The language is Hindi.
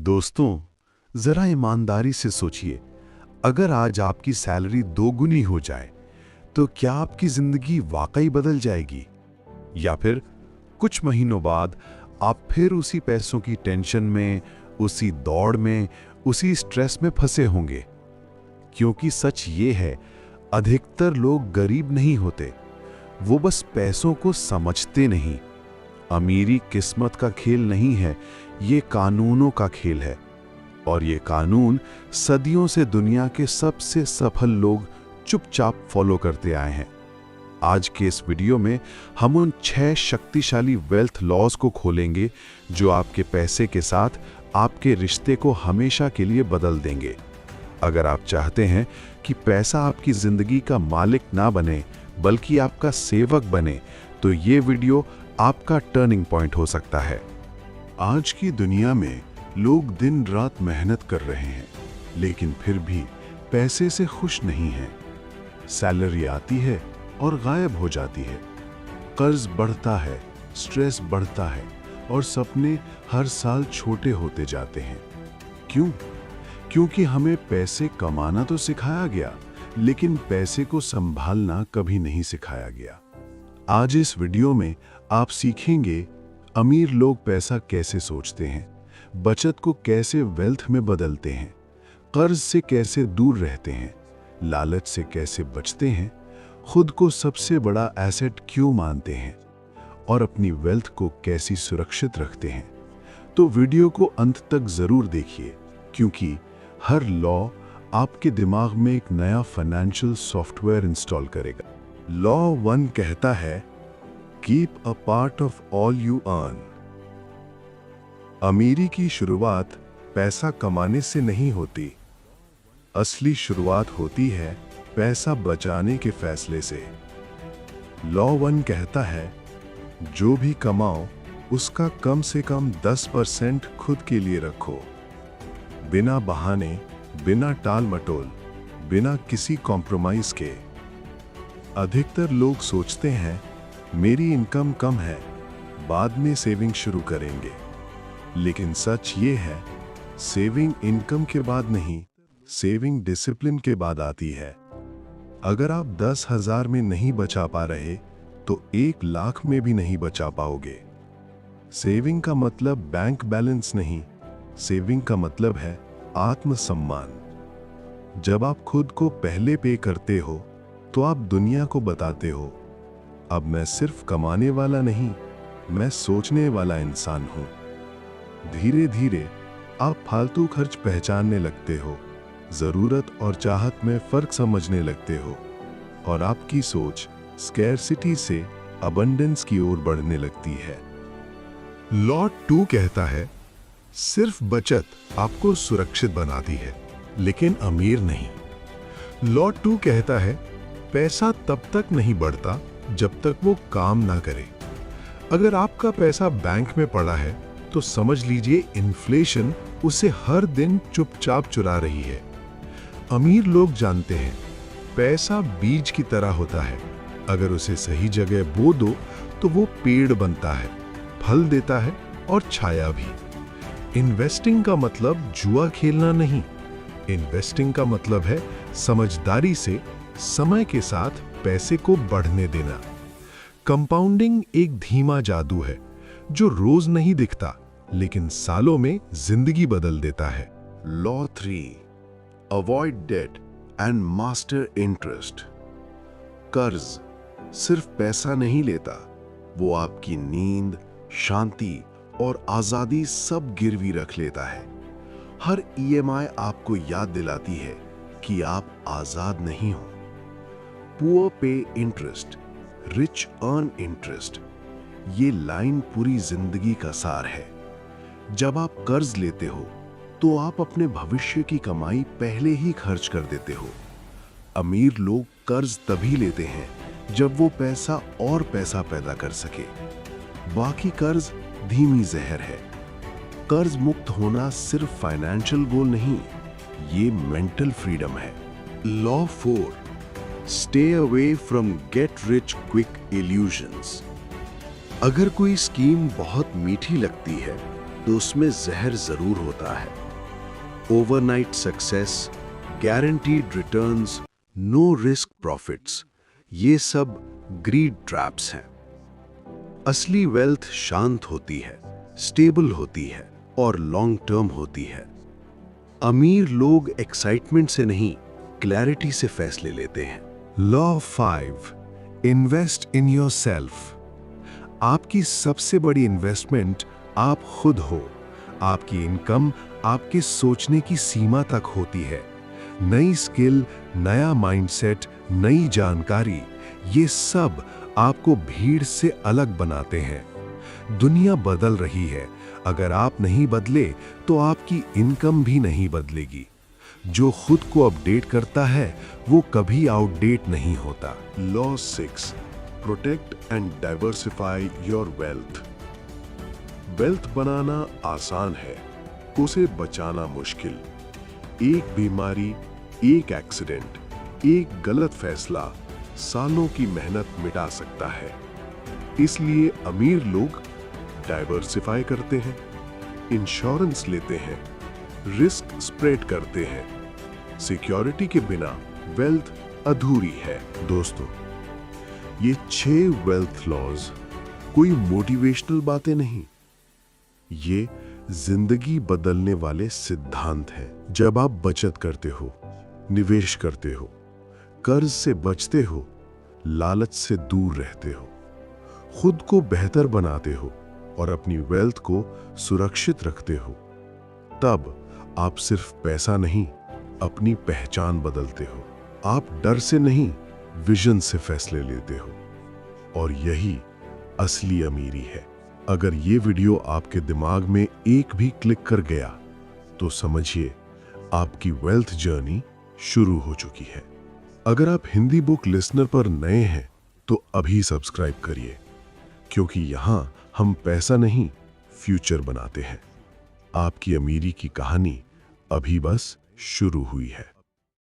दोस्तों, जरा ईमानदारी से सोचिए, अगर आज आपकी सैलरी दोगुनी हो जाए तो क्या आपकी जिंदगी वाकई बदल जाएगी? या फिर कुछ महीनों बाद आप फिर उसी पैसों की टेंशन में, उसी दौड़ में, उसी स्ट्रेस में फंसे होंगे? क्योंकि सच ये है, अधिकतर लोग गरीब नहीं होते, वो बस पैसों को समझते नहीं। अमीरी किस्मत का खेल नहीं है, ये कानूनों का खेल है। और ये कानून सदियों से दुनिया के सबसे सफल लोग चुपचाप फॉलो करते आए हैं। आज के इस वीडियो में हम उन 6 शक्तिशाली वेल्थ लॉज को खोलेंगे जो आपके पैसे के साथ आपके रिश्ते को हमेशा के लिए बदल देंगे। अगर आप चाहते हैं कि पैसा आपकी जिंदगी का मालिक ना बने बल्कि आपका सेवक बने, तो ये वीडियो आपका टर्निंग पॉइंट हो सकता है। आज की दुनिया में लोग दिन रात मेहनत कर रहे हैं, लेकिन फिर भी पैसे से खुश नहीं हैं। सैलरी आती है और गायब हो जाती है। कर्ज बढ़ता है, स्ट्रेस बढ़ता है और सपने हर साल छोटे होते जाते हैं। क्यों? क्योंकि हमें पैसे कमाना तो सिखाया गया, लेकिन पैसे को संभालना कभी नहीं सिखाया गया। आज इस वीडियो में आप सीखेंगे अमीर लोग पैसा कैसे सोचते हैं, बचत को कैसे वेल्थ में बदलते हैं, कर्ज से कैसे दूर रहते हैं, लालच से कैसे बचते हैं, खुद को सबसे बड़ा एसेट क्यों मानते हैं और अपनी वेल्थ को कैसी सुरक्षित रखते हैं। तो वीडियो को अंत तक जरूर देखिए, क्योंकि हर लॉ आपके दिमाग में एक नया फाइनेंशियल सॉफ्टवेयर इंस्टॉल करेगा। लॉ 1 कहता है, keep a part of all you earn. अमीरी की शुरुआत पैसा कमाने से नहीं होती। असली शुरुआत होती है पैसा बचाने के फैसले से। लॉ 1 कहता है, जो भी कमाओ उसका कम से कम 10% खुद के लिए रखो। बिना बहाने, बिना टाल मटोल, बिना किसी कॉम्प्रोमाइज के। अधिकतर लोग सोचते हैं, मेरी इनकम कम है, बाद में सेविंग शुरू करेंगे। लेकिन सच ये है, सेविंग इनकम के बाद नहीं, सेविंग डिसिप्लिन के बाद आती है। अगर आप 10,000 में नहीं बचा पा रहे तो 1 लाख में भी नहीं बचा पाओगे। सेविंग का मतलब बैंक बैलेंस नहीं, सेविंग का मतलब है आत्मसम्मान। जब आप खुद को पहले पे करते हो तो आप दुनिया को बताते हो, अब मैं सिर्फ कमाने वाला नहीं, मैं सोचने वाला इंसान हूं। धीरे धीरे आप फालतू खर्च पहचानने लगते हो, जरूरत और चाहत में फर्क समझने लगते हो और आपकी सोच स्कैरसिटी से अबंडेंस की ओर बढ़ने लगती है। लॉ 2 कहता है, सिर्फ बचत आपको सुरक्षित बनाती है, लेकिन अमीर नहीं। लॉ 2 कहता है, पैसा तब तक नहीं बढ़ता जब तक वो काम ना करे। अगर आपका पैसा बैंक में पड़ा है तो समझ लीजिए इन्फ्लेशन उसे हर दिन चुपचाप चुरा रही है। अमीर लोग जानते हैं, पैसा बीज की तरह होता है, अगर उसे सही जगह बो दो तो वो पेड़ बनता है, फल देता है और छाया भी। इन्वेस्टिंग का मतलब जुआ खेलना नहीं, इन्वेस्टिंग का मतलब है समझदारी से समय के साथ पैसे को बढ़ने देना। कंपाउंडिंग एक धीमा जादू है जो रोज नहीं दिखता, लेकिन सालों में जिंदगी बदल देता है। Law 3, avoid debt and master interest. कर्ज सिर्फ पैसा नहीं लेता, वो आपकी नींद, शांति और आजादी सब गिरवी रख लेता है। हर EMI आपको याद दिलाती है कि आप आजाद नहीं हो। पुअर पे इंटरेस्ट, रिच अर्न इंटरेस्ट, ये लाइन पूरी जिंदगी का सार है। जब आप कर्ज लेते हो तो आप अपने भविष्य की कमाई पहले ही खर्च कर देते हो। अमीर लोग कर्ज तभी लेते हैं जब वो पैसा और पैसा पैदा कर सके। बाकी कर्ज धीमी जहर है। कर्ज मुक्त होना सिर्फ फाइनेंशियल गोल नहीं, ये मेंटल फ्रीडम है। Law 4, stay away from get rich quick illusions. अगर कोई स्कीम बहुत मीठी लगती है तो उसमें जहर जरूर होता है। Overnight success, guaranteed returns, no risk profits, ये सब ग्रीड ट्रैप्स हैं। असली वेल्थ शांत होती है, स्टेबल होती है और लॉन्ग टर्म होती है। अमीर लोग एक्साइटमेंट से नहीं, क्लैरिटी से फैसले लेते हैं। Law 5, invest in yourself. आपकी सबसे बड़ी इन्वेस्टमेंट आप खुद हो। आपकी इनकम आपके सोचने की सीमा तक होती है। नई स्किल, नया माइंडसेट, नई जानकारी, ये सब आपको भीड़ से अलग बनाते हैं। दुनिया बदल रही है, अगर आप नहीं बदले तो आपकी इनकम भी नहीं बदलेगी। जो खुद को अपडेट करता है वो कभी आउटडेट नहीं होता। Law 6, protect and diversify your wealth. Wealth बनाना आसान है, उसे बचाना मुश्किल। एक बीमारी, एक एक्सीडेंट, एक गलत फैसला सालों की मेहनत मिटा सकता है। इसलिए अमीर लोग डाइवर्सिफाई करते हैं, इंश्योरेंस लेते हैं, रिस्क स्प्रेड करते हैं। सिक्योरिटी के बिना वेल्थ अधूरी है। दोस्तों, ये 6 वेल्थ लॉज कोई मोटिवेशनल बातें नहीं, ये जिंदगी बदलने वाले सिद्धांत हैं। जब आप बचत करते हो, निवेश करते हो, कर्ज से बचते हो, लालच से दूर रहते हो, खुद को बेहतर बनाते हो और अपनी वेल्थ को सुरक्षित रखते हो, तब आप सिर्फ पैसा नहीं, अपनी पहचान बदलते हो। आप डर से नहीं, विजन से फैसले लेते हो। और यही असली अमीरी है। अगर ये वीडियो आपके दिमाग में एक भी क्लिक कर गया तो समझिए आपकी वेल्थ जर्नी शुरू हो चुकी है। अगर आप हिंदी बुक लिसनर पर नए हैं तो अभी सब्सक्राइब करिए, क्योंकि यहाँ हम पैसा नहीं, फ्यूचर बनाते हैं। आपकी अमीरी की कहानी अभी बस शुरू हुई है।